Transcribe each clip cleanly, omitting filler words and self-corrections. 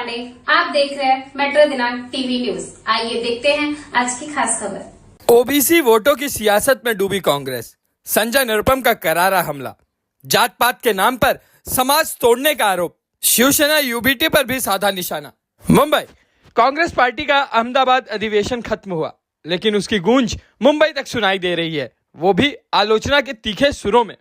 पांडे। आप देख रहे हैं मेट्रो दिनांक टीवी न्यूज। आइए देखते हैं आज की खास खबर। ओबीसी वोटों की सियासत में डूबी कांग्रेस, संजय निरुपम का करारा हमला, जात पात के नाम पर समाज तोड़ने का आरोप, शिवसेना यूबीटी पर भी साधा निशाना। मुंबई कांग्रेस पार्टी का अहमदाबाद अधिवेशन खत्म हुआ, लेकिन उसकी गूंज मुंबई तक सुनाई दे रही है, वो भी आलोचना के तीखे सुरों में।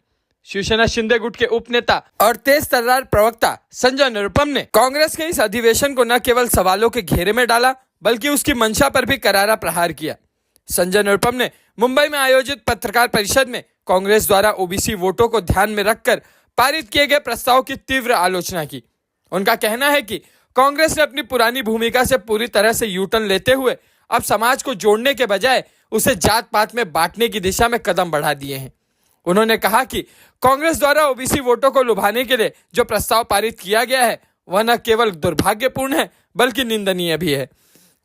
शिवसेना शिंदे गुट के उपनेता और तेज तर्रार प्रवक्ता संजय निरुपम ने कांग्रेस के इस अधिवेशन को न केवल सवालों के घेरे में डाला, बल्कि उसकी मंशा पर भी करारा प्रहार किया। संजय निरुपम ने मुंबई में आयोजित पत्रकार परिषद में कांग्रेस द्वारा ओबीसी वोटों को ध्यान में रखकर पारित किए गए प्रस्ताव की तीव्र आलोचना की। उनका कहना है कि कांग्रेस ने अपनी पुरानी भूमिका से पूरी तरह से यू टर्न लेते हुए अब समाज को जोड़ने के बजाय उसे जात पात में बांटने की दिशा में कदम बढ़ा दिए हैं। उन्होंने कहा कि कांग्रेस द्वारा ओबीसी वोटों को लुभाने के लिए जो प्रस्ताव पारित किया गया है वह न केवल दुर्भाग्यपूर्ण है बल्कि निंदनीय भी है।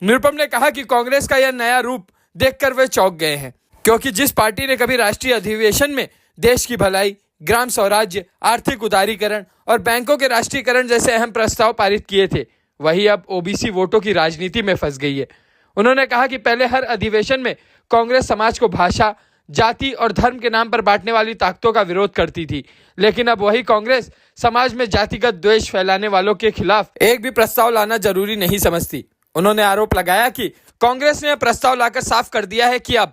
निरुपम ने कहा कि कांग्रेस का यह नया रूप देखकर वे चौंक गए हैं, क्योंकि जिस पार्टी ने कभी राष्ट्रीय अधिवेशन में देश की भलाई, ग्राम स्वराज्य, आर्थिक उदारीकरण और बैंकों के राष्ट्रीयकरण जैसे अहम प्रस्ताव पारित किए थे, वही अब ओबीसी वोटों की राजनीति में फंस गई है। उन्होंने कहा कि पहले हर अधिवेशन में कांग्रेस समाज को भाषा, जाति और धर्म के नाम पर बांटने वाली ताकतों का विरोध करती थी, लेकिन अब वही कांग्रेस समाज में जातिगत द्वेष फैलाने वालों के खिलाफ एक भी प्रस्ताव लाना जरूरी नहीं समझती। उन्होंने आरोप लगाया कि कांग्रेस ने प्रस्ताव लाकर साफ कर दिया है कि अब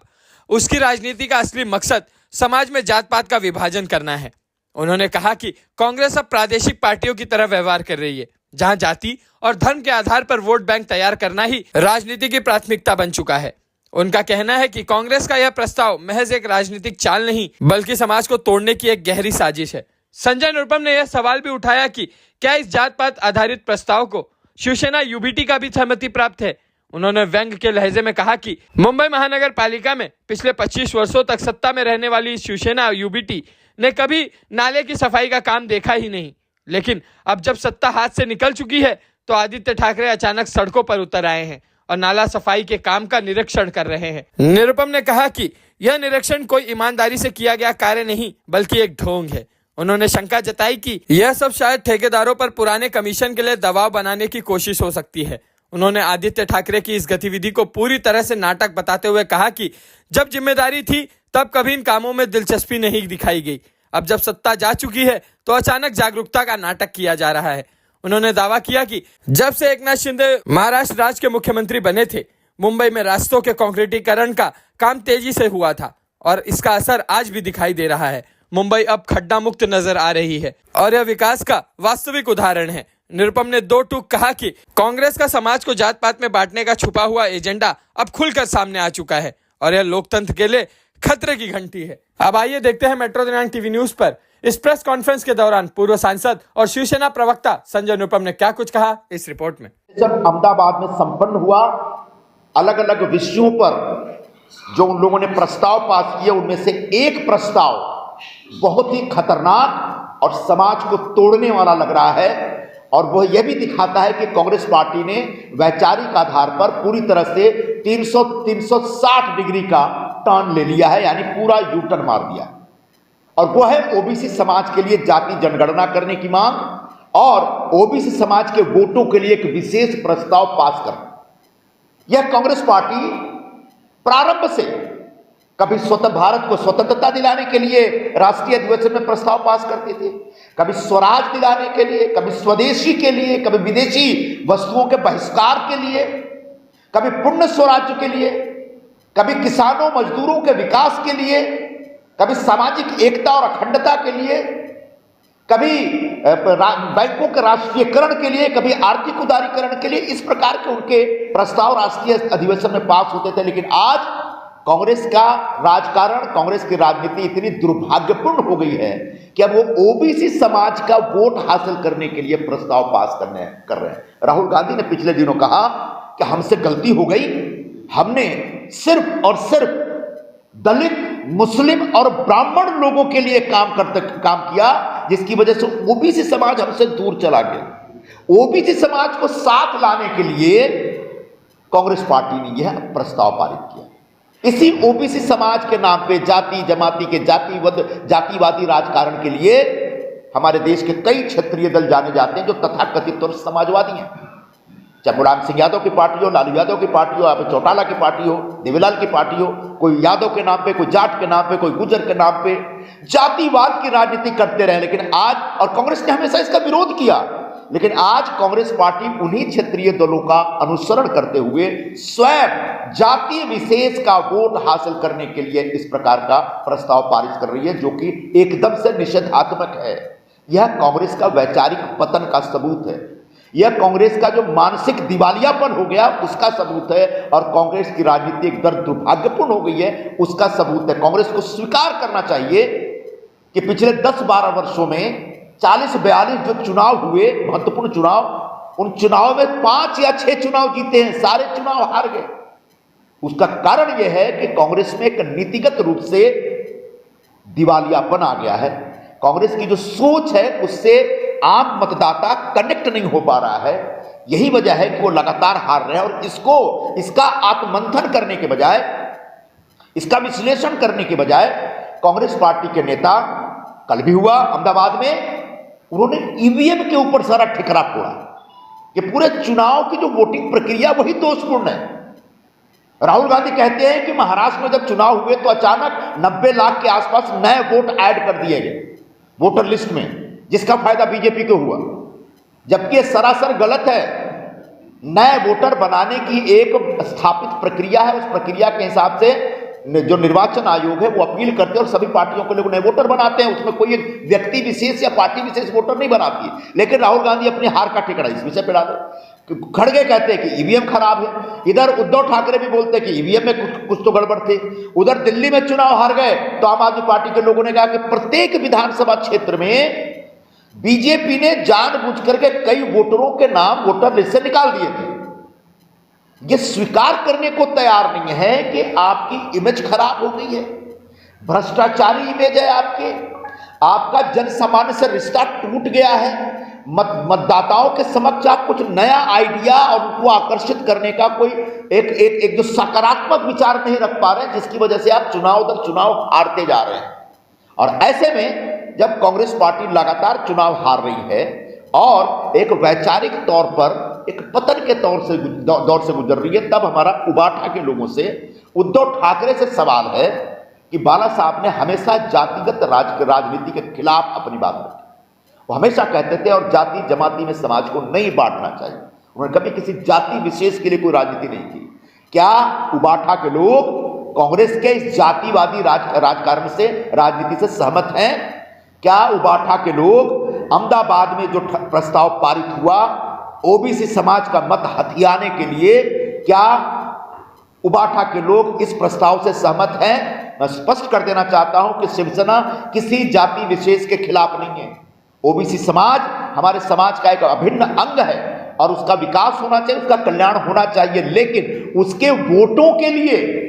उसकी राजनीति का असली मकसद समाज में जात पात का विभाजन करना है। उन्होंने कहा कि कांग्रेस अब प्रादेशिक पार्टियों की तरह व्यवहार कर रही है, जहां जाति और धर्म के आधार पर वोट बैंक तैयार करना ही राजनीति की प्राथमिकता बन चुका है। उनका कहना है कि कांग्रेस का यह प्रस्ताव महज एक राजनीतिक चाल नहीं, बल्कि समाज को तोड़ने की एक गहरी साजिश है। संजय निरुपम ने यह सवाल भी उठाया कि क्या इस जात पात आधारित प्रस्ताव को शिवसेना यूबीटी का भी सहमति प्राप्त है। उन्होंने व्यंग के लहजे में कहा कि मुंबई महानगर पालिका में पिछले 25 वर्षों तक सत्ता में रहने वाली शिवसेना यूबीटी ने कभी नाले की सफाई का काम देखा ही नहीं, लेकिन अब जब सत्ता हाथ से निकल चुकी है तो आदित्य ठाकरे अचानक सड़कों पर उतर आए हैं और नाला सफाई के काम का निरीक्षण कर रहे हैं। निरुपम ने कहा कि यह निरीक्षण कोई ईमानदारी से किया गया कार्य नहीं, बल्कि एक ढोंग है। उन्होंने शंका जताई कि यह सब शायद ठेकेदारों पर पुराने कमीशन के लिए दबाव बनाने की कोशिश हो सकती है। उन्होंने आदित्य ठाकरे की इस गतिविधि को पूरी तरह से नाटक बताते हुए कहा कि जब जिम्मेदारी थी तब कभी इन कामों में दिलचस्पी नहीं दिखाई गई, अब जब सत्ता जा चुकी है तो अचानक जागरूकता का नाटक किया जा रहा है। उन्होंने दावा किया कि जब से एकनाथ शिंदे महाराष्ट्र राज्य के मुख्यमंत्री बने थे, मुंबई में रास्तों के कंक्रीटीकरण का काम तेजी से हुआ था और इसका असर आज भी दिखाई दे रहा है। मुंबई अब खड्डा मुक्त नजर आ रही है और यह विकास का वास्तविक उदाहरण है। निरुपम ने दो टूक कहा कि कांग्रेस का समाज को जात पात में बांटने का छुपा हुआ एजेंडा अब खुलकर सामने आ चुका है और यह लोकतंत्र के लिए खतरे की घंटी है। अब आइए देखते हैं मेट्रो दिनांक टीवी न्यूज पर इस प्रेस कॉन्फ्रेंस के दौरान पूर्व सांसद और शिवसेना प्रवक्ता संजय निरुपम ने क्या कुछ कहा इस रिपोर्ट में। जब अहमदाबाद में संपन्न हुआ, अलग अलग विषयों पर जो उन लोगों ने प्रस्ताव पास किए, उनमें से एक प्रस्ताव बहुत ही खतरनाक और समाज को तोड़ने वाला लग रहा है और वह यह भी दिखाता है कि कांग्रेस पार्टी ने वैचारिक आधार पर पूरी तरह से 360 डिग्री का टर्न ले लिया है, यानी पूरा यू टर्न मार दिया। और वो है ओबीसी समाज के लिए जाति जनगणना करने की मांग और ओबीसी समाज के वोटों के लिए एक विशेष प्रस्ताव पास करना। यह कांग्रेस पार्टी प्रारंभ से कभी स्वतंत्र भारत को स्वतंत्रता दिलाने के लिए राष्ट्रीय अधिवेशन में प्रस्ताव पास करते थे, कभी स्वराज दिलाने के लिए, कभी स्वदेशी के लिए, कभी विदेशी वस्तुओं के बहिष्कार के लिए, कभी पूर्ण स्वराज्य के लिए, कभी किसानों मजदूरों के विकास के लिए, कभी सामाजिक एकता और अखंडता के लिए, कभी बैंकों के राष्ट्रीयकरण के लिए, कभी आर्थिक उदारीकरण के लिए। इस प्रकार के उनके प्रस्ताव राष्ट्रीय अधिवेशन में पास होते थे। लेकिन आज कांग्रेस का राजकारण, कांग्रेस की राजनीति इतनी दुर्भाग्यपूर्ण हो गई है कि अब वो ओबीसी समाज का वोट हासिल करने के लिए प्रस्ताव पास कर रहे हैं। राहुल गांधी ने पिछले दिनों कहा कि हमसे गलती हो गई, हमने सिर्फ और सिर्फ दलित, मुस्लिम और ब्राह्मण लोगों के लिए काम किया, जिसकी वजह से ओबीसी समाज हमसे दूर चला गया। ओबीसी समाज को साथ लाने के लिए कांग्रेस पार्टी ने यह प्रस्ताव पारित किया। इसी ओबीसी समाज के नाम पे जाति जमाती के जातिवादी राजकारण के लिए हमारे देश के कई क्षेत्रीय दल जाने जाते हैं जो तथाकथित और समाजवादी हैं। चाहे मुलायम सिंह यादव की पार्टी हो, लालू यादव की पार्टी हो, या फिर चौटाला की पार्टी हो, देवीलाल की पार्टी हो, कोई यादव के नाम पे, कोई जाट के नाम पे, कोई गुजर के नाम पे जातिवाद की राजनीति करते रहे। लेकिन आज, और कांग्रेस ने हमेशा इसका विरोध किया, लेकिन आज कांग्रेस पार्टी उन्हीं क्षेत्रीय दलों का अनुसरण करते हुए स्वयं जाति विशेष का वोट हासिल करने के लिए इस प्रकार का प्रस्ताव पारित कर रही है, जो कि एकदम से निषेधात्मक है। यह कांग्रेस का वैचारिक पतन का सबूत है, यह कांग्रेस का जो मानसिक दिवालियापन हो गया उसका सबूत है, और कांग्रेस की राजनीति एक दुर्भाग्यपूर्ण हो गई है उसका सबूत है। कांग्रेस को स्वीकार करना चाहिए कि पिछले 10-12 वर्षों में 40-42 जो चुनाव हुए, महत्वपूर्ण चुनाव, उन चुनाव में 5 या 6 चुनाव जीते हैं, सारे चुनाव हार गए। उसका कारण यह है कि कांग्रेस में एक नीतिगत रूप से दिवालियापन आ गया है। कांग्रेस की जो सोच है उससे आम मतदाता कनेक्ट नहीं हो पा रहा है। यही वजह है कि वो लगातार हार रहे हैं, और इसका आत्ममंथन करने के बजाय, इसका विश्लेषण करने के बजाय कांग्रेस पार्टी के नेता, कल भी हुआ अहमदाबाद में, उन्होंने ईवीएम के ऊपर सारा ठिकरा फोड़ा कि पूरे चुनाव की जो वोटिंग प्रक्रिया वही दोषपूर्ण है। राहुल गांधी कहते हैं कि महाराष्ट्र में जब चुनाव हुए तो अचानक 90 लाख के आसपास नए वोट ऐड कर दिए गए वोटर लिस्ट में, जिसका फायदा बीजेपी को हुआ, जबकि यह सरासर गलत है। नए वोटर बनाने की एक स्थापित प्रक्रिया है, उस प्रक्रिया के हिसाब से जो निर्वाचन आयोग है वो अपील करते हैं और सभी पार्टियों को लोग नए वोटर बनाते हैं। उसमें कोई एक व्यक्ति विशेष या पार्टी विशेष वोटर नहीं बनाती है। लेकिन राहुल गांधी अपनी हार का ठिकाना इस विषय पे डाले। खड़गे कहते हैं कि ईवीएम खराब है, इधर उद्धव ठाकरे भी बोलते हैं कि ईवीएम में कुछ तो गड़बड़ थे, उधर दिल्ली में चुनाव हार गए तो आम आदमी पार्टी के लोगों ने कहा कि प्रत्येक विधानसभा क्षेत्र में बीजेपी ने जानबूझ करके कई वोटरों के नाम वोटर लिस्ट से निकाल दिए थे। ये स्वीकार करने को तैयार नहीं है कि आपकी इमेज खराब हो गई है, भ्रष्टाचारी इमेज है आपका जन सामान्य से रिश्ता टूट गया है। मतदाताओं के समक्ष आप कुछ नया आइडिया और उनको आकर्षित करने का कोई एक जो सकारात्मक विचार नहीं रख पा रहे हैं, जिसकी वजह से आप चुनाव दर चुनाव हारते जा रहे हैं। और ऐसे में जब कांग्रेस पार्टी लगातार चुनाव हार रही है और एक वैचारिक तौर पर एक पतन के दौर से गुजर रही है, तब हमारा उबाठा के लोगों से, उद्धव ठाकरे से सवाल है कि बाला साहब ने हमेशा जातिगत राजनीति के खिलाफ अपनी बात रखी। वो हमेशा कहते थे और जाति जमाती में समाज को नहीं बांटना चाहिए। उन्होंने कभी किसी जाति विशेष के लिए कोई राजनीति नहीं की। क्या उबाठा के लोग कांग्रेस के इस जातिवादी राजकारण से, राजनीति से सहमत हैं? क्या उबाठा के लोग अहमदाबाद में जो प्रस्ताव पारित हुआ ओबीसी समाज का मत हथियाने के लिए, क्या उबाठा के लोग इस प्रस्ताव से सहमत हैं? मैं स्पष्ट कर देना चाहता हूं कि शिवसेना किसी जाति विशेष के खिलाफ नहीं है। ओबीसी समाज हमारे समाज का एक अभिन्न अंग है और उसका विकास होना चाहिए, उसका कल्याण होना चाहिए, लेकिन उसके वोटों के लिए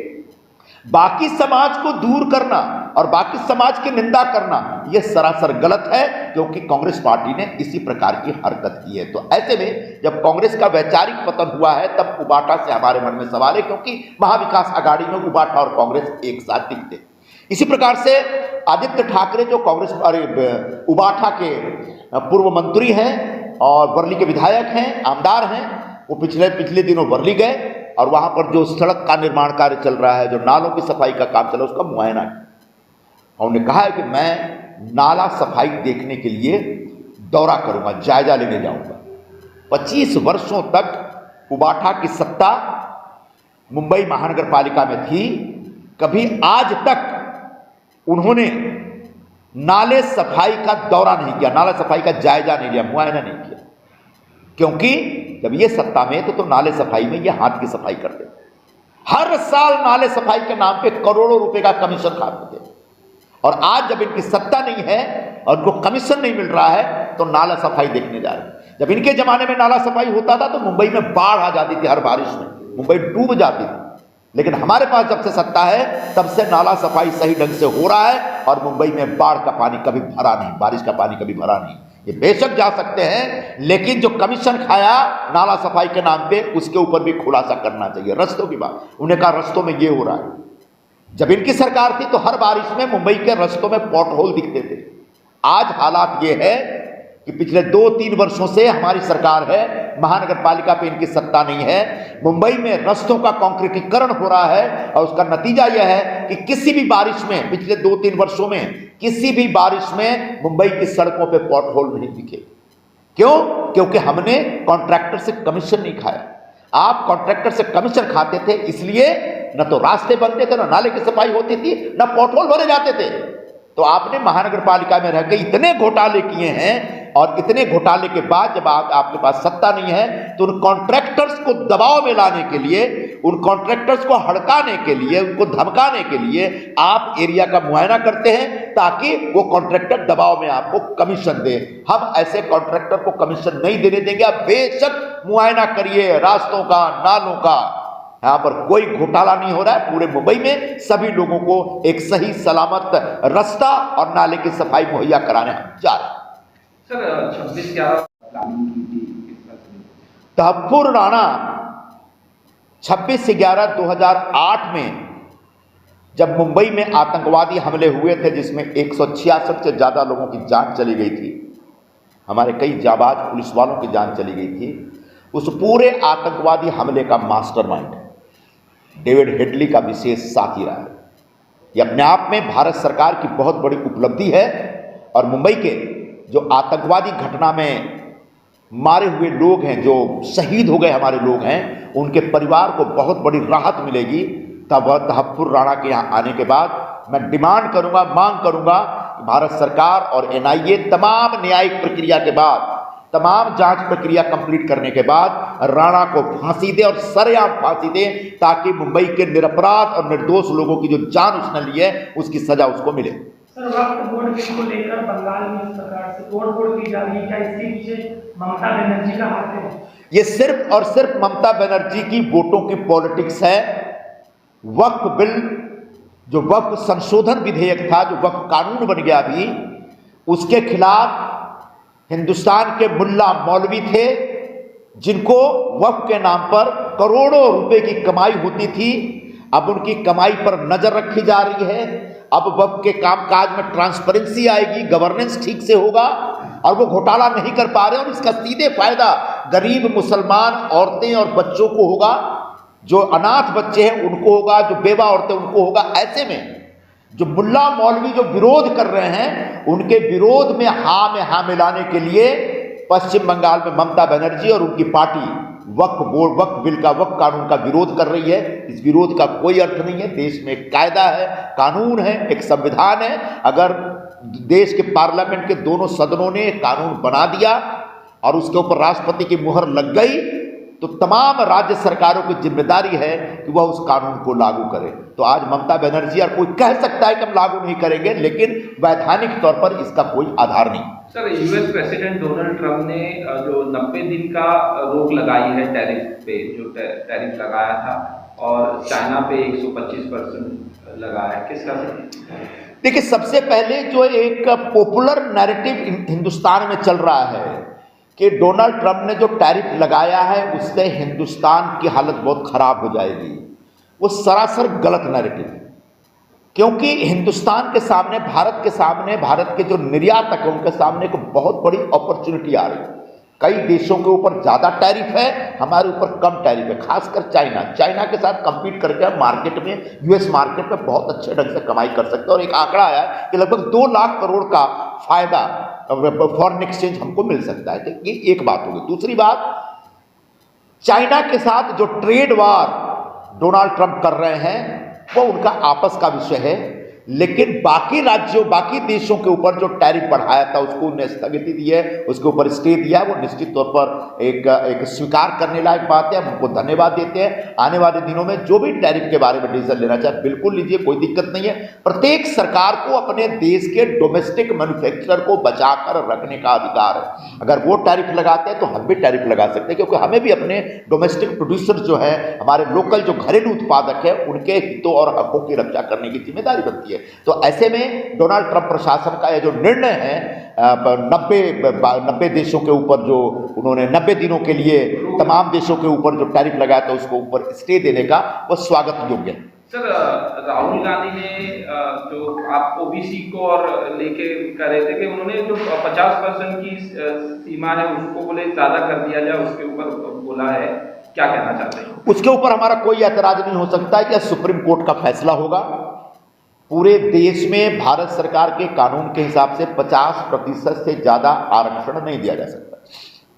बाकी समाज को दूर करना और बाकी समाज की निंदा करना यह सरासर गलत है, क्योंकि कांग्रेस पार्टी ने इसी प्रकार की हरकत की है। तो ऐसे में जब कांग्रेस का वैचारिक पतन हुआ है तब उबाठा से हमारे मन में सवाल है, क्योंकि महाविकास आघाड़ी में उबाठा और कांग्रेस एक साथ दिखते। इसी प्रकार से आदित्य ठाकरे जो कांग्रेस उबाठा के पूर्व मंत्री हैं और वर्ली के विधायक हैं, आमदार हैं, वो पिछले दिनों वर्ली गए और वहां पर जो सड़क का निर्माण कार्य चल रहा है, जो नालों की सफाई का काम चल रहा है, उसका मुआयना है। उन्होंने कहा है कि मैं नाला सफाई देखने के लिए दौरा करूंगा, जायजा लेने जाऊंगा। 25 वर्षों तक उबाठा की सत्ता मुंबई महानगर पालिका में थी, कभी आज तक उन्होंने नाले सफाई का दौरा नहीं किया, नाला सफाई का जायजा नहीं लिया, मुआयना नहीं किया, क्योंकि जब ये सत्ता में तो नाले सफाई में ये हाथ की सफाई करते थे। हर साल नाले सफाई के नाम पे करोड़ों रुपए का कमीशन खाते थे, और आज जब इनकी सत्ता नहीं है और उनको कमीशन नहीं मिल रहा है तो नाला सफाई देखने जा रहे हैं। जब इनके जमाने में नाला सफाई होता था तो मुंबई में बाढ़ आ जाती थी, हर बारिश में मुंबई डूब जाती थी। लेकिन हमारे पास जब से सत्ता है तब से नाला सफाई सही ढंग से हो रहा है और मुंबई में बाढ़ का पानी कभी भरा नहीं, बारिश का पानी कभी भरा नहीं। ये बेशक जा सकते हैं, लेकिन जो कमीशन खाया नाला सफाई के नाम पे उसके ऊपर भी खुलासा करना चाहिए। रस्तों की बात, उन्हें कहा रस्तों में ये हो रहा है। जब इनकी सरकार थी तो हर बारिश में मुंबई के रस्तों में पॉट होल दिखते थे। आज हालात ये है कि पिछले 2-3 वर्षों से हमारी सरकार है, महानगर पालिका पे इनकी सत्ता नहीं है। मुंबई में रास्तों का कंक्रीटीकरण हो रहा है और उसका नतीजा यह है कि किसी भी बारिश में, पिछले 2-3 वर्षों में किसी भी बारिश में मुंबई की सड़कों पे पॉट होल नहीं दिखे। क्यों? क्योंकि हमने कॉन्ट्रैक्टर से कमीशन नहीं खाया। आप कॉन्ट्रैक्टर से कमीशन खाते थे, इसलिए न तो रास्ते बनते थे, न नाले की सफाई होती थी, न पॉट होल भरे जाते थे। तो आपने महानगर पालिका में रहकर इतने घोटाले किए हैं, और इतने घोटाले के बाद जब आपके पास सत्ता नहीं है, तो उन कॉन्ट्रैक्टर्स को दबाव में लाने के लिए, उन कॉन्ट्रैक्टर्स को हड़काने के लिए, उनको धमकाने के लिए आप एरिया का मुआयना करते हैं ताकि वो कॉन्ट्रैक्टर दबाव में आपको कमीशन दे। हम ऐसे कॉन्ट्रैक्टर को कमीशन नहीं देने देंगे। आप बेशक मुआयना करिए रास्तों का, नालों का, यहां पर कोई घोटाला नहीं हो रहा है। पूरे मुंबई में सभी लोगों को एक सही सलामत रास्ता और नाले की सफाई मुहैया कराने हम जा रहे हैं। सर 26/11 तहफ्फुर राणा 26/11/2008 में जब मुंबई में आतंकवादी हमले हुए थे, जिसमें 166 से ज्यादा लोगों की जान चली गई थी, हमारे कई जाबाज पुलिस वालों की जान चली गई थी, उस पूरे आतंकवादी हमले का मास्टरमाइंड डेविड हेडली का विशेष साथी रहा है। यह अपने आप में भारत सरकार की बहुत बड़ी उपलब्धि है और मुंबई के जो आतंकवादी घटना में मारे हुए लोग हैं, जो शहीद हो गए हमारे लोग हैं, उनके परिवार को बहुत बड़ी राहत मिलेगी। तब तहफ्फुर राणा के यहाँ आने के बाद मैं डिमांड करूंगा, मांग करूंगा कि भारत सरकार और एनआईए तमाम न्यायिक प्रक्रिया के बाद, तमाम जांच प्रक्रिया कंप्लीट करने के बाद राणा को फांसी दे और सरेआम फांसी दे, ताकि मुंबई के निरपराध और निर्दोष लोगों की जो जान उसने ली है उसकी सजा उसको मिले। सर, वक्फ बोर्ड बिल को लेकर बंगाल में सरकार से तोड़-फोड़ की जा रही है, क्या इसके पीछे ममता बनर्जी का हाथ है? ये सिर्फ और सिर्फ ममता बनर्जी की वोटों की पॉलिटिक्स है। वक्फ बिल, जो वक्फ संशोधन विधेयक था, जो वक्फ कानून बन गया अभी, उसके खिलाफ हिंदुस्तान के मुल्ला मौलवी थे, जिनको वक्फ के नाम पर करोड़ों रुपए की कमाई होती थी। अब उनकी कमाई पर नजर रखी जा रही है। अब वक्फ के कामकाज में ट्रांसपेरेंसी आएगी, गवर्नेंस ठीक से होगा और वो घोटाला नहीं कर पा रहे, और इसका सीधे फायदा गरीब मुसलमान औरतें और बच्चों को होगा, जो अनाथ बच्चे हैं उनको होगा, जो बेवा औरतें उनको होगा। ऐसे में जो मुल्ला मौलवी जो विरोध कर रहे हैं, उनके विरोध में हाँ मिलाने के लिए पश्चिम बंगाल में ममता बनर्जी और उनकी पार्टी वक्फ बोर्ड, वक्फ बिल का, वक्फ कानून का विरोध कर रही है। इस विरोध का कोई अर्थ नहीं है। देश में एक कायदा है, कानून है, एक संविधान है। अगर देश के पार्लियामेंट के दोनों सदनों ने कानून बना दिया और उसके ऊपर राष्ट्रपति की मुहर लग गई, तो तमाम राज्य सरकारों की जिम्मेदारी है कि वह उस कानून को लागू करे। तो आज ममता बनर्जी और कोई कह सकता है कि हम लागू नहीं करेंगे, लेकिन वैधानिक तौर पर इसका कोई आधार नहीं। Sir, US president Donald Trump ने जो 90 दिन का रोक लगाई है टैरिफ पे, जो टैरिफ लगाया था, और चाइना पे 125% लगाया है, किसका सही? देखिए, सबसे पहले जो एक पॉपुलर नैरेटिव हिंदुस्तान में चल रहा है कि डोनाल्ड ट्रंप ने जो टैरिफ लगाया है उससे हिंदुस्तान की हालत बहुत खराब हो जाएगी, वो सरासर गलत नैरेटिव है। क्योंकि हिंदुस्तान के सामने, भारत के सामने, भारत के जो निर्यातक हैं उनके सामने एक बहुत बड़ी अपॉर्चुनिटी आ रही है। कई देशों के ऊपर ज़्यादा टैरिफ है, हमारे ऊपर कम टैरिफ है, खासकर चाइना के साथ कंपीट करके हम मार्केट में, यूएस मार्केट में बहुत अच्छे ढंग से कमाई कर सकते हैं। और एक आंकड़ा आया है कि लगभग 2 लाख करोड़ का फायदा फॉरेन एक्सचेंज हमको मिल सकता है। तो ये एक बात होगी। दूसरी बात, चाइना के साथ जो ट्रेड वार डोनाल्ड ट्रंप कर रहे हैं वो उनका आपस का विषय है, लेकिन बाकी राज्यों, बाकी देशों के ऊपर जो टैरिफ बढ़ाया था उसको उन्हें स्थगिति दी है, उसके ऊपर स्टे दिया। वो निश्चित तौर पर एक स्वीकार करने लायक बात है। हम उनको धन्यवाद देते हैं। आने वाले दिनों में जो भी टैरिफ के बारे में डिसीजन लेना चाहे बिल्कुल लीजिए, कोई दिक्कत नहीं है। प्रत्येक सरकार को अपने देश के डोमेस्टिक मैन्युफैक्चरर को बचाकर रखने का अधिकार है। अगर वो टैरिफ लगाते हैं तो हम भी टैरिफ लगा सकते हैं, क्योंकि हमें भी अपने डोमेस्टिक प्रोड्यूसर जो है, हमारे लोकल जो घरेलू उत्पादक है, उनके हितों और हकों की रक्षा करने की जिम्मेदारी बनती है। तो ऐसे में डोनाल्ड ट्रंप प्रशासन का यह जो निर्णय है 90 देशों के ऊपर, जो उन्होंने 90 दिनों के लिए तमाम देशों के ऊपर जो टैरिफ लगाया था उसको ऊपर स्टे देने का, वो स्वागत योग्य है। सर, राहुल गांधी ने जो आप ओबीसी को और लेके कर रहे थे कि उन्होंने जो 50% की सीमा है उसको बोले ज्यादा कर दिया जाए, उसके ऊपर बोला है, क्या कहना चाहते हैं? उसके ऊपर हमारा कोई ऐतराज नहीं हो सकता है कि सुप्रीम कोर्ट का फैसला होगा। पूरे देश में भारत सरकार के कानून के हिसाब से 50% से ज्यादा आरक्षण नहीं दिया जा सकता।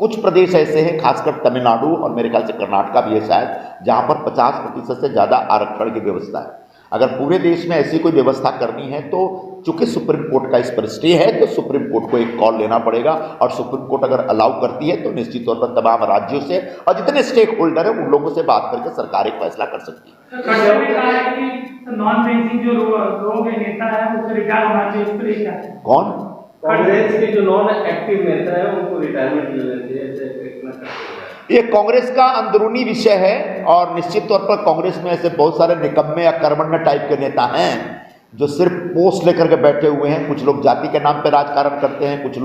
कुछ प्रदेश ऐसे हैं, खासकर तमिलनाडु और मेरे ख्याल से कर्नाटका भी है शायद, जहां पर 50% से ज्यादा आरक्षण की व्यवस्था है। अगर पूरे देश में ऐसी कोई व्यवस्था करनी है तो चूंकि सुप्रीम कोर्ट का इस पर स्टे है तो सुप्रीम कोर्ट को एक कॉल लेना पड़ेगा, और सुप्रीम कोर्ट अगर अलाउ करती है तो निश्चित तौर पर तमाम राज्यों से और जितने स्टेक होल्डर है उन लोगों से बात करके सरकार एक फैसला कर सकती है। नॉन बेसिक जो लोग हैं, नेता है, उससे रिटायर होना चाहिए, उस पर क्या है? कौन? कांग्रेस के जो नॉन एक्टिव नेता है उनको रिटायरमेंट ले लेती है, ऐसे ये कांग्रेस का अंदरूनी विषय है, और निश्चित तौर पर कांग्रेस में ऐसे बहुत सारे निकम्मे या कर्मण्य टाइप के नेता हैं जो सिर्फ पोस्ट लेकर के बैठे हुए हैं। कुछ लोग जाति के नाम पे राजकारण करते हैं, कुछ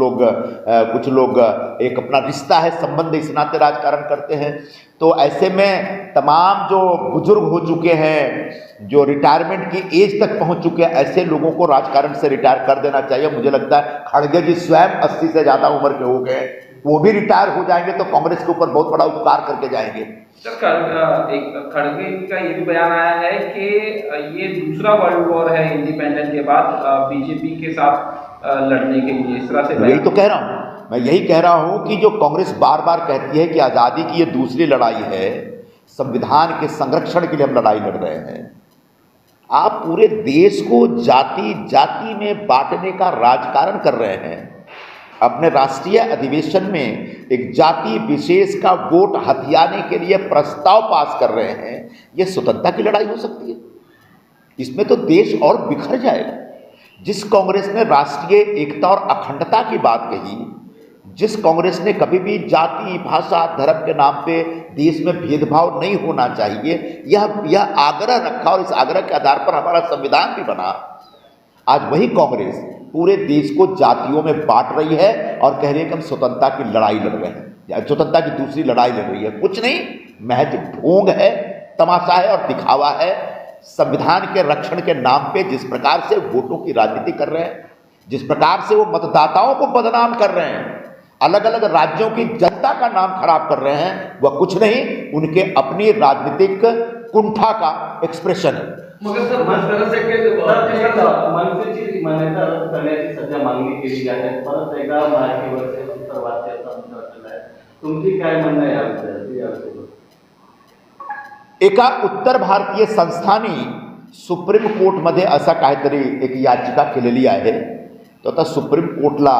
लोग एक अपना रिश्ता है, संबंध, इस नाते राजकारण करते हैं। तो ऐसे में तमाम जो बुजुर्ग हो चुके हैं, जो रिटायरमेंट की एज तक पहुंच चुके हैं, ऐसे लोगों को राजकारण से रिटायर कर देना चाहिए। मुझे लगता है खड़गे जी स्वयं 80 से ज़्यादा उम्र के हो गए, वो भी रिटायर हो जाएंगे तो कांग्रेस के ऊपर बहुत बड़ा उपकार करके जाएंगे। सर, एक खड़गे का ये भी बयान आया है कि ये दूसरा वर्ल्ड वॉर है इंडिपेंडेंस के बाद बीजेपी के साथ लड़ने के लिए, इस तरह से। यही तो कह रहा हूँ, मैं यही कह रहा हूँ कि जो कांग्रेस बार बार कहती है कि आज़ादी की ये दूसरी लड़ाई है, संविधान के संरक्षण के लिए हम लड़ाई लड़ रहे हैं। आप पूरे देश को जाति जाति में बांटने का राजकारण कर रहे हैं। अपने राष्ट्रीय अधिवेशन में एक जाति विशेष का वोट हथियाने के लिए प्रस्ताव पास कर रहे हैं। यह स्वतंत्रता की लड़ाई हो सकती है? इसमें तो देश और बिखर जाएगा। जिस कांग्रेस ने राष्ट्रीय एकता और अखंडता की बात कही, जिस कांग्रेस ने कभी भी जाति, भाषा, धर्म के नाम पे देश में भेदभाव नहीं होना चाहिए, यह आग्रह रखा और इस आग्रह के आधार पर हमारा संविधान भी बना, आज वही कांग्रेस पूरे देश को जातियों में बांट रही है और कह रही है कि हम स्वतंत्रता की लड़ाई लड़ रहे हैं, या स्वतंत्रता की दूसरी लड़ाई लड़ रही है। कुछ नहीं, महज ढोंग है, तमाशा है और दिखावा है। संविधान के रक्षण के नाम पे जिस प्रकार से वोटों की राजनीति कर रहे हैं, जिस प्रकार से वो मतदाताओं को बदनाम कर रहे हैं, अलग अलग राज्यों की जनता का नाम खराब कर रहे हैं, वह कुछ नहीं, उनके अपनी राजनीतिक कुंठा का एक्सप्रेशन है। मगर सर, मनसेची मान्यता रद्द करण्याची सध्या मागणी केली जाते, परत एकदा मराठी वर्सेस उत्तर भारतीय आहे, तुमची काय म्हणणं आहे याविषयी? एका उत्तर भारतीय संस्थांनी सुप्रीम कोर्टमध्ये असा काहीतरी एक याचिका केलेली आहे, तो आता सुप्रीम कोर्टला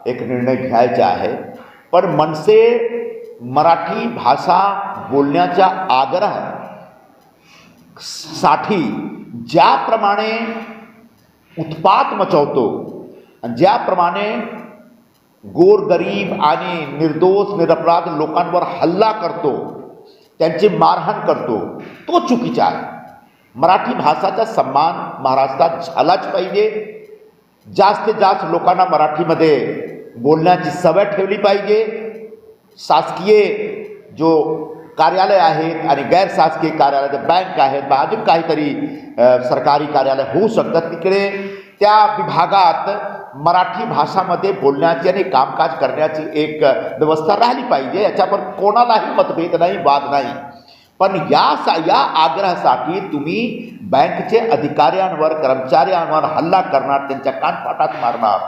एक निर्णय घ्यायचा आहे। पण मनसे मराठी भाषा बोलण्याच्या आग्रह साठी ज्याप्रमाणे उत्पात मचवतो, ज्याप्रमाणे गोरगरीब आणि निर्दोष निरपराध लोकांवर हल्ला करतो, त्यांची मारहाण करतो, तो चुकीचा आहे। मराठी भाषाचा सन्मान महाराष्ट्रात झालाच पाहिजे। जास्तीत जास्त लोकांना मराठीमध्ये बोलण्याची सवय ठेवली पाहिजे। शासकीय जो कार्यालय आहेत आणि गैर शासकीय कार्यालय, बँक आहेत, अजून काहीतरी सरकारी कार्यालय होऊ शकतात, तिकडे त्या विभागात मराठी भाषामध्ये बोलण्याची आणि कामकाज करण्याची एक व्यवस्था राहिली पाहिजे। याच्यावर कोणालाही मतभेद नाही, वाद नाही। पण या आग्रहासाठी तुम्ही बँकेचे अधिकाऱ्यांवर, कर्मचाऱ्यांवर हल्ला करणार, त्यांच्या कानफाटात मारणार,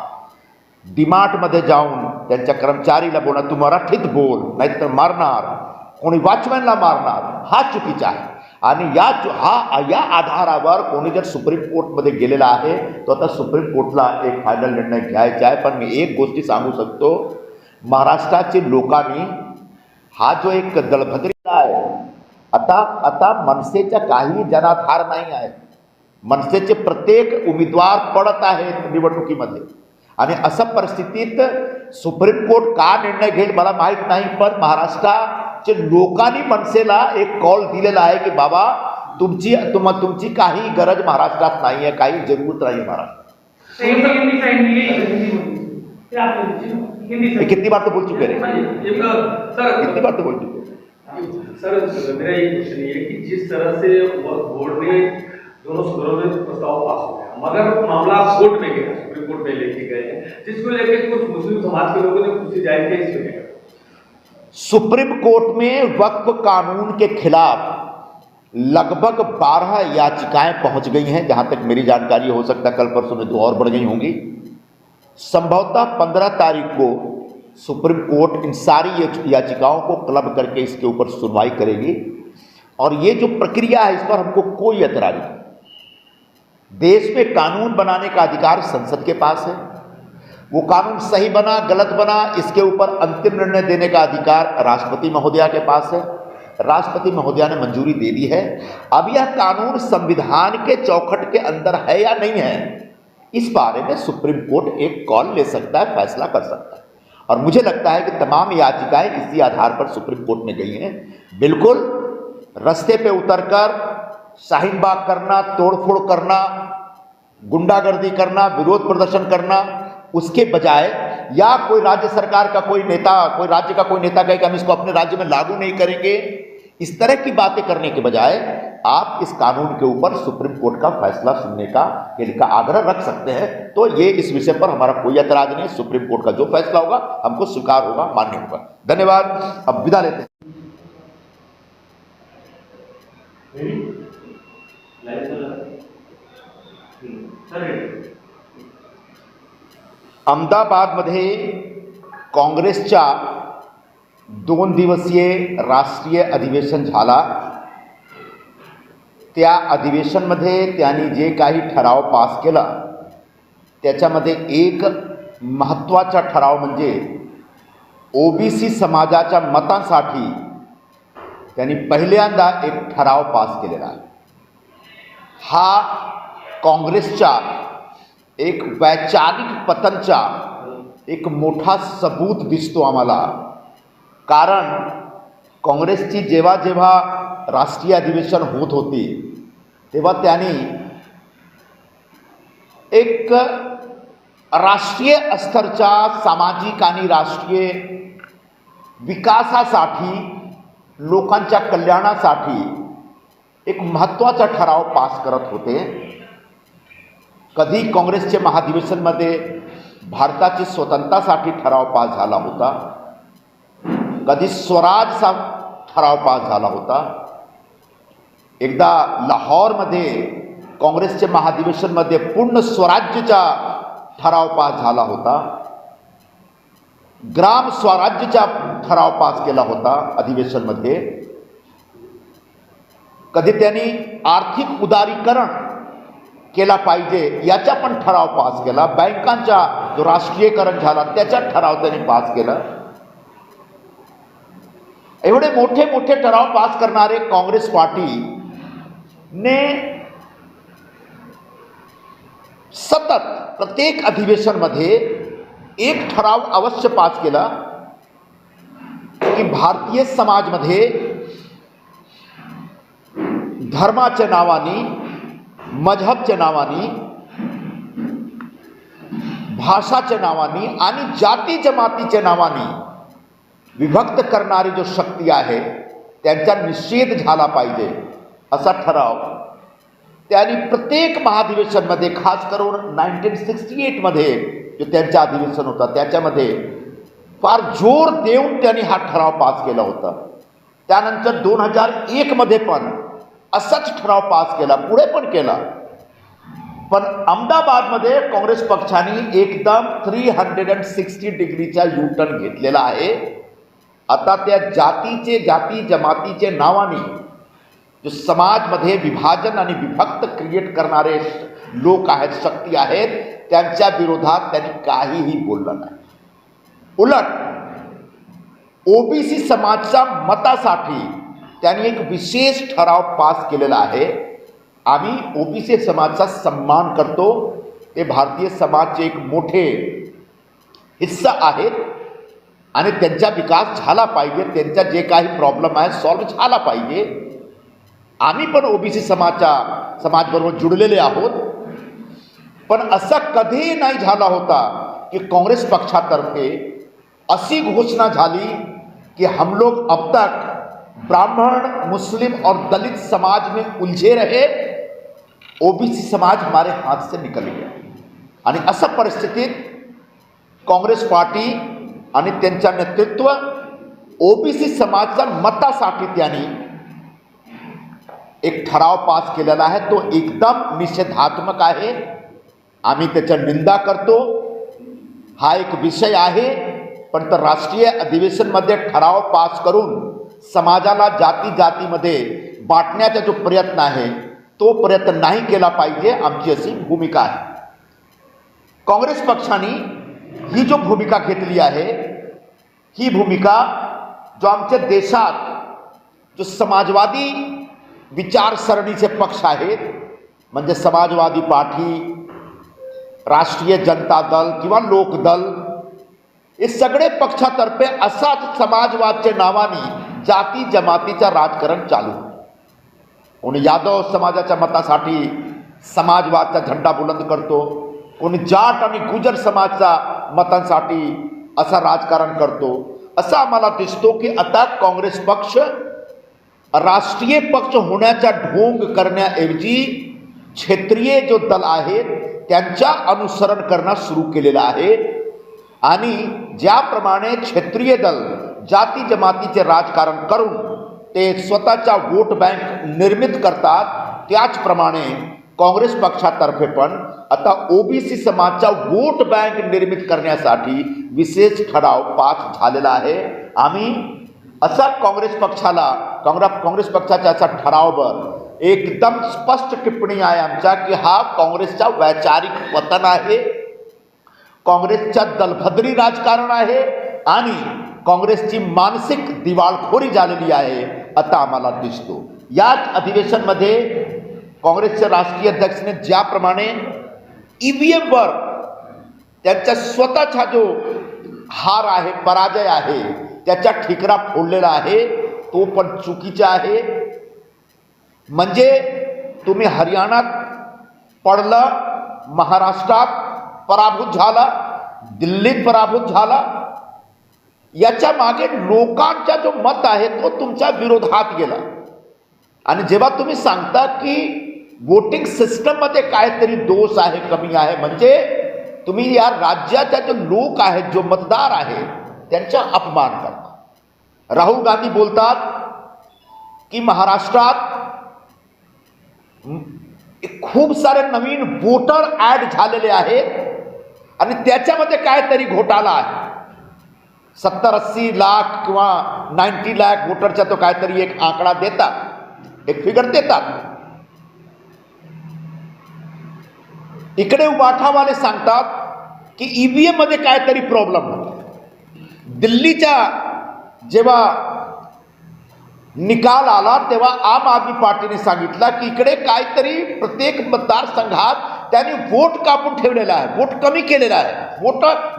डीमार्टमध्ये जाऊन त्यांच्या कर्मचारीला बोलणार तू मराठीत बोल नाहीतर मारणार, कोणी वॉचमॅनला मारणार, हा चुकीचा आहे। आणि या आधारावर कोणी जर सुप्रीम कोर्टमध्ये गेलेला आहे तो आता सुप्रीम कोर्टला एक फायनल निर्णय घ्यायचा आहे। पण मी एक गोष्टी सांगू शकतो, महाराष्ट्राच्या लोकांनी हा जो एक दळभद्रीला आहे, आता मनसेच्या काही जनाधार नाही आहे। मनसेचे प्रत्येक उमेदवार पडत आहेत निवडणुकीमध्ये, आणि अशा परिस्थितीत सुप्रीम कोर्ट का निर्णय घेईल मला माहीत नाही। पण महाराष्ट्राच्या लोकांनी मनसेला एक कॉल दिलेला आहे की बाबा तुमची काही गरज महाराष्ट्रात नाही आहे, काही जरूरत नाही महाराष्ट्रात। कितनी बार तो बोल चुके हैं, कितनी बार तो बोल चुके हैं। सर, मेरा ये क्वेश्चन ये है कि जिस तरह से बोर्ड ने दोनों सदनों में प्रस्ताव पास हो गया, मगर मामला कोर्ट में गया, सुप्रीम कोर्ट में लेके गए हैं, जिसको लेकर कुछ मुस्लिम समाज के लोगों ने खुशी जाहिर की इसको लेकर। सुप्रीम कोर्ट में वक्फ कानून के खिलाफ लगभग 12 याचिकाएं पहुंच गई हैं, जहां तक मेरी जानकारी, हो सकता है कल परसों में 2 और बढ़ गई होंगी। संभवतः 15 तारीख को सुप्रीम कोर्ट इन सारी याचिकाओं को क्लब करके इसके ऊपर सुनवाई करेगी। और ये जो प्रक्रिया है, इस पर हमको कोई ऐतराज नहीं। देश में कानून बनाने का अधिकार संसद के पास है। वो कानून सही बना गलत बना, इसके ऊपर अंतिम निर्णय देने का अधिकार राष्ट्रपति महोदया के पास है। राष्ट्रपति महोदया ने मंजूरी दे दी है। अब यह कानून संविधान के चौखट के अंदर है या नहीं है, इस बारे में सुप्रीम कोर्ट एक कॉल ले सकता है, फैसला कर सकता है। और मुझे लगता है कि तमाम याचिकाएं इसी आधार पर सुप्रीम कोर्ट में गई हैं। बिल्कुल रास्ते पे उतरकर शाहीन बाग करना, तोड़फोड़ करना, गुंडागर्दी करना, विरोध प्रदर्शन करना, उसके बजाय, या कोई राज्य सरकार का कोई नेता, कोई राज्य का कोई नेता कहे कि हम इसको अपने राज्य में लागू नहीं करेंगे, इस तरह की बातें करने के बजाय आप इस कानून के ऊपर सुप्रीम कोर्ट का फैसला सुनने का आग्रह रख सकते हैं। तो ये इस विषय पर हमारा कोई ऐतराज नहीं। सुप्रीम कोर्ट का जो फैसला होगा हमको स्वीकार होगा, मान्य होगा। धन्यवाद। अब विदा लेते हैं। अहमदाबादमध्ये काँग्रेसच्या 2 दिवसीय राष्ट्रीय अधिवेशन झाला। त्या अधिवेशनमध्ये त्यांनी जे काही ठराव पास केला, त्याच्यामध्ये एक महत्त्वाचा ठराव म्हणजे ओबीसी समाजाच्या मतांसाठी त्यांनी पहिल्यांदा एक ठराव पास केलेला आहे। हा काँग्रेसच्या एक वैचारिक पतनचा एक मोठा सबूत दिसतो आम्हाला। कारण काँग्रेसची जेव्हा जेव्हा राष्ट्रीय अधिवेशन होत होती, तेव्हा त्यांनी एक राष्ट्रीय स्तरच्या सामाजिक आणि राष्ट्रीय विकासासाठी, लोकांच्या कल्याणासाठी एक महत्त्वाचा ठराव पास करत होते। कधी काँग्रेसच्या महाधिवेशनमध्ये भारताची स्वतंत्रतासाठी ठराव पास झाला होता, कधी स्वराजचा ठराव पास झाला होता। एकदा लाहोरमध्ये काँग्रेसच्या महाधिवेशनमध्ये पूर्ण स्वराज्याचा ठराव पास झाला होता। ग्राम स्वराज्याचा ठराव पास केला होता अधिवेशनमध्ये। कधी त्यांनी आर्थिक उदारीकरण केला पाहिजे याचा पण ठराव पास केला। बँकांचा जो राष्ट्रीयकरण झाला त्याचा ठराव त्यांनी पास केला। एवढे मोठे मोठे ठराव पास करणारे काँग्रेस पार्टी ने सतत प्रत्येक अधिवेशनमध्ये एक ठराव अवश्य पास केला की भारतीय समाजमध्ये धर्माच्या नावाने, मजहबच्या नावाने, भाषाच्या नावाने आणि जाती जमातीच्या नावाने विभक्त करणारी जो शक्ती आहे त्यांचा निषेध झाला पाहिजे, असा ठराव त्यांनी प्रत्येक महाधिवेशनमध्ये, खास करून 1968 मध्ये जो त्यांचा अधिवेशन होता त्याच्यामध्ये फार जोर देऊन त्यांनी हा ठराव पास केला होता। त्यानंतर 2001 मध्ये पण असाच ठराव पास केला, पुढे पण केला। पण अहमदाबादमध्ये काँग्रेस पक्षाने एकदम 360 डिग्रीचा U-टर्न घेतलेला आहे। आता त्या जाती जमातीचे नावाने जो समाजमध्ये विभाजन आणि विभक्त क्रिएट करणारे लोक आहेत, शक्ती आहेत, त्यांच्या विरोधात त्यांनी काहीही बोललं नाही। उलट ओबीसी समाजाच्या मतासाठी त्यांनी एक विशेष ठराव पास केलेला आहे। आम्ही ओबीसी समाजाचा सन्मान करतो, ते भारतीय समाजाचे एक मोठे हिस्सा आहेत आणि त्यांचा विकास झाला पाहिजे, त्यांचा जे काही प्रॉब्लेम आहे सॉल्व्ह झाला पाहिजे। आम्ही पण ओबीसी समाजबरोबर जुळलेले आहोत। पण असं कधीही नाही झाला होता कि कांग्रेस पक्षातर्फे ऐसी घोषणा झाली कि हम लोग अब तक ब्राह्मण, मुस्लिम और दलित समाज में उलझे रहे ओबीसी समाज हमारे हाथ से निकल गया आणि अशा परिस्थितीत काँग्रेस पार्टी आणि त्यांच्या नेतृत्व ओबीसी समाजाच्या मतासाठी त्यांनी एक ठराव पास केलेला आहे. तो एकदम निषेधात्मक आहे. आम्ही त्याची निंदा करतो. हा एक विषय आहे, पण तर राष्ट्रीय अधिवेशनमध्ये ठराव पास करून समाजाला जाती जातीमध्ये बांटण्याचा जो प्रयत्न आहे तो प्रयत्न नाही केला पाहिजे, आमची अशी भूमिका आहे. काँग्रेस पक्षाने ही जो भूमिका घेतली आहे, ही भूमिका जो आमच्या देशात जो समाजवादी विचारसरणीचे पक्ष आहेत, म्हणजे समाजवादी पार्टी, राष्ट्रीय जनता दल किंवा लोकदल, हे सगळे पक्षातर्फे असाच समाजवादच्या नावाने जाती जमातीचं राजकारण चालू. कोणी यादव समाजाच्या मतासाठी समाजवादचा झेंडा बुलंद करतो, कोणी जाट आणि गुजर समाजाच्या मतांसाठी असं राजकारण करतो. असं आम्हाला दिसतो की आता काँग्रेस पक्ष राष्ट्रीय पक्ष होण्याचा ढोंग करण्याऐवजी क्षेत्रीय जो दल आहेत त्यांच्या अनुसरण करणं सुरू केलेलं आहे. आणि ज्याप्रमाणे क्षेत्रीय दल जाती जमातीचे राजकारण करून ते स्वतःचा वोट बँक निर्मित करतात, त्याचप्रमाणे काँग्रेस पक्षातर्फे पण आता ओबीसी समाजाचा वोट बँक निर्मित करण्यासाठी विशेष ठराव पास झालेला आहे. आम्ही असा काँग्रेस पक्षाच्या असा ठरावावर एकदम स्पष्ट टिप्पणी आहे आमच्या की हा काँग्रेसचा वैचारिक पतन आहे, काँग्रेसच्या दलभद्री राजकारण आहे आणि काँग्रेसची मानसिक दिवाळखोरी झालेली आहे आता आम्हाला दिसतो. याच अधिवेशनमध्ये काँग्रेसचे राष्ट्रीय अध्यक्षने ज्याप्रमाणे ईव्हीएमवर त्यांचा स्वतःचा जो हार आहे, पराजय आहे, त्याचा ठिकरा फोडलेला आहे, तो पण चुकीचा आहे. म्हणजे तुम्ही हरियाणात पडलं, महाराष्ट्रात पराभूत झाला, दिल्लीत पराभूत झाला, याच्या मागे लोकांचा जो मत आहे तो तुमच्या विरोधात गेला. आणि जेव्हा तुम्ही सांगता की वोटिंग सिस्टममध्ये काहीतरी दोष आहे, कमी आहे, म्हणजे तुम्ही या राज्याच्या जो लोक आहेत, जो मतदार आहे, त्यांचा अपमान करता. राहुल गांधी बोलतात की महाराष्ट्रात खूप सारे नवीन वोटर ॲड झालेले आहेत आणि त्याच्यामध्ये काहीतरी घोटाळा आहे. 70-80 लाख किंवा 90 लाख वोटरचा तो काहीतरी एक आकडा देतात, एक फिगर देतात. इकडे उबाठावाले सांगतात की ईव्हीएम मध्ये काहीतरी प्रॉब्लेम होता. दिल्लीच्या जेव्हा निकाल आला तेव्हा आम आदमी पार्टीने सांगितलं की इकडे काहीतरी प्रत्येक मतदारसंघात त्यांनी वोट कापून ठेवलेला आहे, वोट कमी केलेला आहे,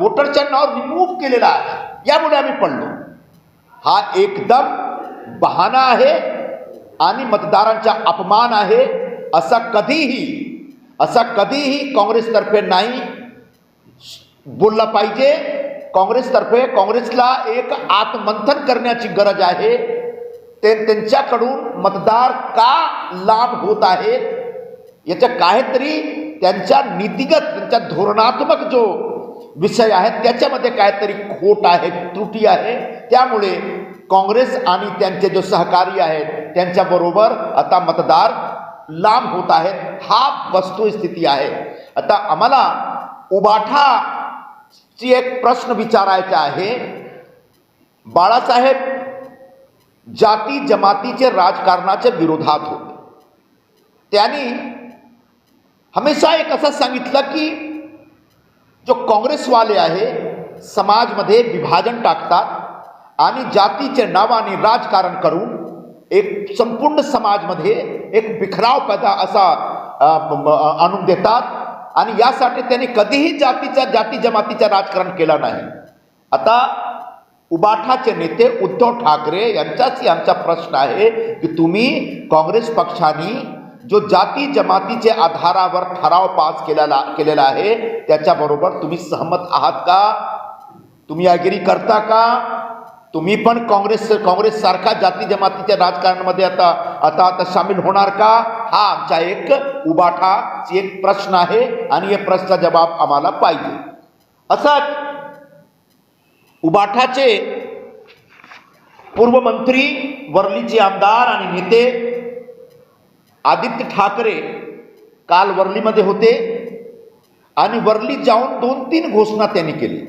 वोटरच्या नाव रिमूव्ह केलेला आहे, यामुळे आम्ही पडलो. हा एकदम बहाणा आहे आणि मतदारांचा अपमान आहे. असा कधीही काँग्रेसतर्फे नाही बोलला पाहिजे. काँग्रेसला एक आत्ममंथन करण्याची गरज आहे. ते त्यांच्याकडून मतदार का लाभ होत आहेत याच्या काहीतरी त्यांच्या नीतिगत, त्यांच्या धोरणात्मक जो विषय आहे त्याच्यामध्ये काहीतरी खोट आहे, त्रुटी आहे. त्यामुळे काँग्रेस आणि त्यांचे जो सहकारी आहेत त्यांच्याबरोबर आता मतदार लांब होत आहेत. हा वस्तुस्थिती आहे. आता आम्हाला उबाठाची एक प्रश्न विचारायचा आहे. बाळासाहेब जाती जमातीचे राजकारणाच्या विरोधात होते. त्यांनी हमेशा एक असं सांगितलं की जो काँग्रेसवाले आहे समाजमध्ये विभाजन टाकतात आणि जातीचे नावाने राजकारण करून एक संपूर्ण समाजमध्ये एक बिखराव पैदा असा आणून देतात आणि यासाठी त्यांनी कधीही जाती जमातीचं राजकारण केलं नाही. आता उबाठाचे नेते उद्धव ठाकरे यांच्याशी आमचा प्रश्न आहे की तुम्ही काँग्रेस पक्षाने जो जाती जमातीच्या आधारावर ठराव पास केलेला आहे त्याच्याबरोबर तुम्ही सहमत आहात का? तुम्ही ॲग्री करता का? तुम्ही पण काँग्रेस सारखा जाती जमातीच्या राजकारणामध्ये आता आता आता सामील होणार का? हा आमचा एक उबाठाची एक प्रश्न आहे आणि या प्रश्नाचा जबाब आम्हाला पाहिजे. असाच उबाठाचे पूर्व मंत्री, वर्लीचे आमदार आणि नेते आदित्य ठाकरे काल वर्लीमध्ये होते आणि वर्लीत जाऊन 2-3 घोषणा त्यांनी केली.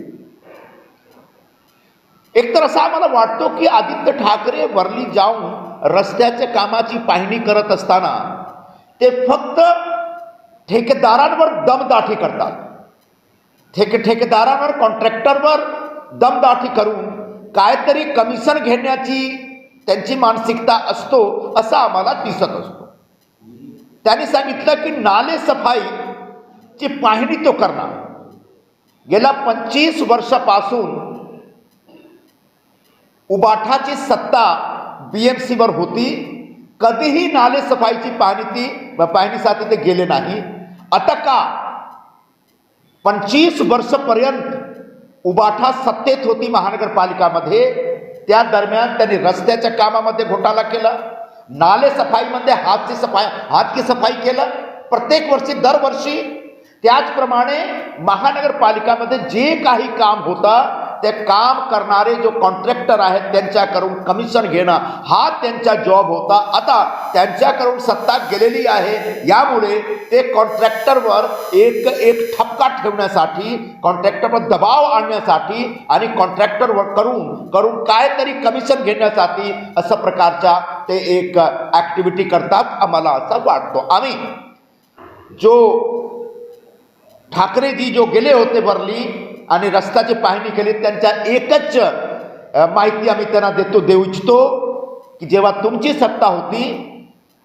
एकतर असा आम्हाला वाटतो की आदित्य ठाकरे वर्ली जाऊन रस्त्याच्या कामाची पाहणी करत असताना ते फक्त ठेकेदारांवर दमदाटी करतात. ठेकेदारांवर, कॉन्ट्रॅक्टरवर दमदाटी करून काहीतरी कमिशन घेण्याची त्यांची मानसिकता असतो असं आम्हाला दिसत असतो. त्यांनी सांगितलं की नाले सफाईची पाहणी तो करणार. गेल्या 25 वर्षापासून उबाठाची सत्ता BMCवर होती. कधीही नाले सफाईची पाहणीसाठी ते गेले नाही. आता का 25 वर्षपर्यंत उबाठा सत्तेत होती महानगरपालिकामध्ये, त्या दरम्यान त्यांनी रस्त्याच्या कामामध्ये घोटाळा केला, नाले सफाईमध्ये हातची सफाई केलं प्रत्येक वर्षी, दरवर्षी. त्याचप्रमाणे महानगरपालिकामध्ये जे काही काम होतं ते काम करणारे जो कॉन्ट्रॅक्टर आहेत त्यांच्याकडून कमिशन घेणं हा त्यांचा जॉब होता. आता त्यांच्याकडून सत्ता गेलेली आहे, यामुळे ते कॉन्ट्रॅक्टरवर एक ठपका ठेवण्यासाठी, कॉन्ट्रॅक्टरवर दबाव आणण्यासाठी आणि कॉन्ट्रॅक्टरवर करून काहीतरी कमिशन घेण्यासाठी असं प्रकारच्या ते एक ॲक्टिव्हिटी करतात आम्हाला असं वाटतो. आम्ही जो ठाकरेजी जो गेले होते वर्ली आणि रस्त्याची पाहणी केली, त्यांच्या एकच माहिती आम्ही त्यांना देऊ इच्छितो की जेव्हा तुमची सत्ता होती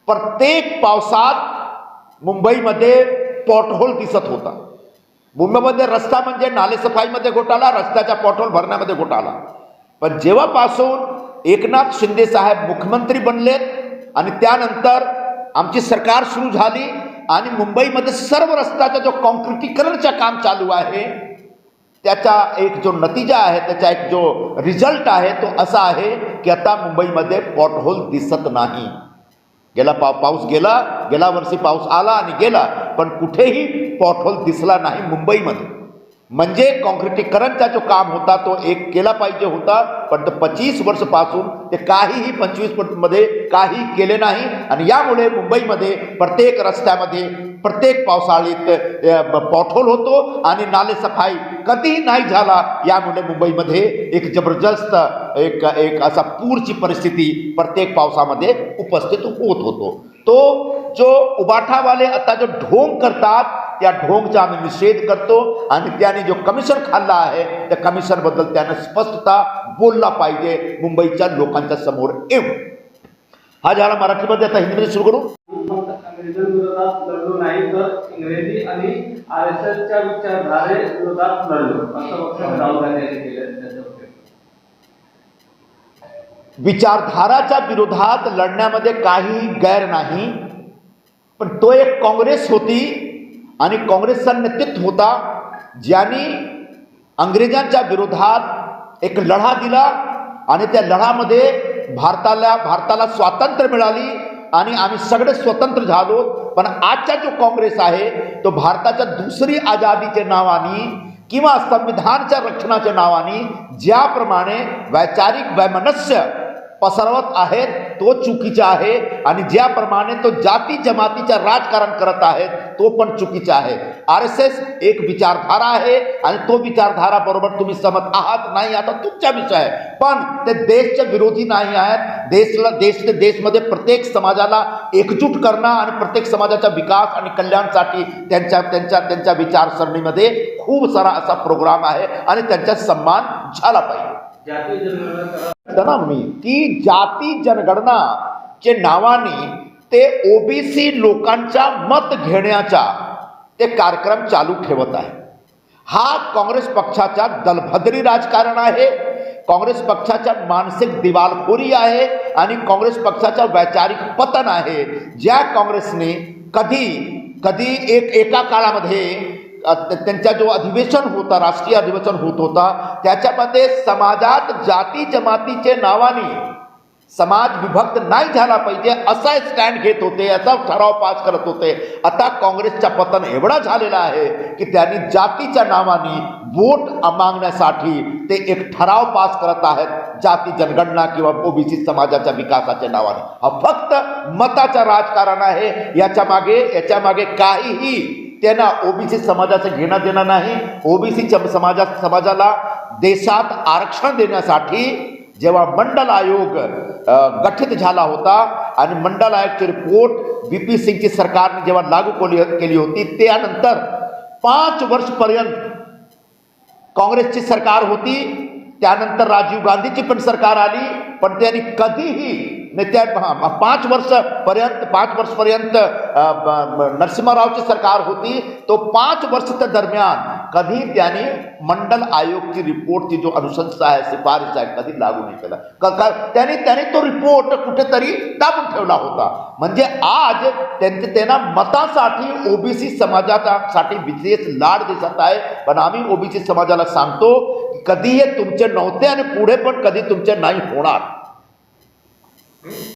प्रत्येक पावसात मुंबईमध्ये पॉटहोल दिसत होता. मुंबईमध्ये रस्ता म्हणजे नालेसफाईमध्ये घोटाळा, रस्त्याच्या पॉटहोल भरण्यामध्ये घोटाळा. पण जेव्हापासून एकनाथ शिंदे साहेब मुख्यमंत्री बनलेत आणि त्यानंतर आमची सरकार सुरू झाली आणि मुंबईमध्ये सर्व रस्त्याचा जो कॉन्क्रिटीकरणचं काम चालू आहे त्याचा एक जो नतीजा आहे, त्याचा एक जो रिझल्ट आहे तो असा आहे की आता मुंबईमध्ये पॉटहोल दिसत नाही. पाऊस गेला वर्षी पाऊस आला आणि गेला, पण कुठेही पॉटहोल दिसला नाही मुंबईमध्ये. म्हणजे कॉन्क्रिटीकरणचा जो काम होता तो एक केला पाहिजे होता, पण 25 वर्षापासून ते काहीही 25 मध्ये काही केले नाही. आणि यामुळे मुंबईमध्ये प्रत्येक रस्त्यामध्ये प्रत्येक पावसाळीत पॉटहोल होतो आणि नाले सफाई कधीही नाही झाला. यामुळे मुंबईमध्ये एक जबरदस्त एक असा पूरची परिस्थिती प्रत्येक पावसामध्ये उपस्थित होत होतो. तो जो उबाठावाले आता जो ढोंग करतात त्या ढोंगचा आम्ही निषेध करतो आणि त्याने जो कमिशन खाल्ला आहे त्या कमिशनबद्दल त्यानं स्पष्टता बोलला पाहिजे मुंबईच्या लोकांच्या समोर येऊन. हा झाला मराठीमध्ये, आता हिंदीमध्ये सुरू करू. विरोधात लढलो नाही तर इंग्रजी आणि RSSच्या विचारधारे विरोधात लढलो असं वक्तव्य राहुल गांधी यांनी केलं. विचारधाराच्या विरोधात लढण्यामध्ये काही गैर नाही, पण तो एक काँग्रेस होती आणि काँग्रेसचा नेतृत्व होता ज्यांनी अंग्रेजांच्या विरोधात एक लढा दिला आणि त्या लढामध्ये भारताला स्वातंत्र्य मिळाली आणि आम्ही सगळे स्वतंत्र झालो. पण आजचा जो काँग्रेस आहे तो भारताच्या दुसरी आझादीच्या नावाने किंवा संविधानाच्या रक्षणाच्या नावाने ज्याप्रमाणे वैचारिक वैमनस्य पसरवत आहेत तो चुकीचा आहे आणि ज्याप्रमाणे तो जाती जमातीचं राजकारण करत आहेत तो पण चुकीचा आहे. RSS एक विचारधारा आहे आणि तो विचारधारा बरोबर तुम्ही सहमत आहात नाही आता तुमचा विषय आहे, पण ते देशच्या विरोधी नाही आहेत. देशमध्ये प्रत्येक समाजाला एकजूट करणं आणि प्रत्येक समाजाचा विकास आणि कल्याणासाठी त्यांच्या विचारसरणीमध्ये खूप सारा असा प्रोग्राम आहे आणि त्यांचा सन्मान झाला पाहिजे. की जाती जनगणनाचे नावाने ते OBC लोकांचा मत घेण्याचा ते कार्यक्रम चालू ठेवत आहे. हा काँग्रेस पक्षाचा दलभद्री राजकारण आहे, काँग्रेस पक्षाच्या मानसिक दिवाळखोरी आहे आणि काँग्रेस पक्षाचा वैचारिक पतन आहे. ज्या काँग्रेसने कधी एका काळामध्ये त्यांचा जो अधिवेशन होता, राष्ट्रीय अधिवेशन होत होता, त्याच्यामध्ये समाजात जाती जमातीचे नावाने समाज विभक्त नाही झाला पाहिजे असा स्टँड घेत होते, असा ठराव पास करत होते. आता काँग्रेसचा पतन एवढा झालेला आहे की त्यांनी जातीच्या नावाने वोट मागण्यासाठी ते एक ठराव पास करत आहेत, जाती जनगणना किंवा ओबीसी समाजाच्या विकासाच्या नावाने. हा फक्त मताचं राजकारण आहे. याच्या मागे काहीही त्यांना ओबीसी समाजाचं घेणं देणं नाही. ओबीसी समाजाला देशात आरक्षण देण्यासाठी जेव्हा मंडल आयोग गठीत झाला होता आणि मंडल आयोगची रिपोर्ट VP सिंगची सरकारने जेव्हा लागू केली होती, त्यानंतर 5 वर्षपर्यंत काँग्रेसची सरकार होती. त्यानंतर राजीव गांधीची पण सरकार आली, पण त्यांनी कधीही त्या 5 वर्षपर्यंत नरसिंहरावची सरकार होती. तो 5 वर्षाच्या दरम्यान कधी त्यांनी मंडल आयोगची रिपोर्टची जो अनुशंसा आहे, शिफारिश आहे, कधी लागू नाही केला. त्यांनी तो रिपोर्ट कुठेतरी दाबून ठेवला होता. म्हणजे आज त्यांना मतासाठी ओबीसी समाजासाठी विशेष लाड दिसत आहे. पण आम्ही ओबीसी समाजाला सांगतो की कधी हे तुमचे नव्हते आणि पुढे पण कधी तुमचे नाही होणार.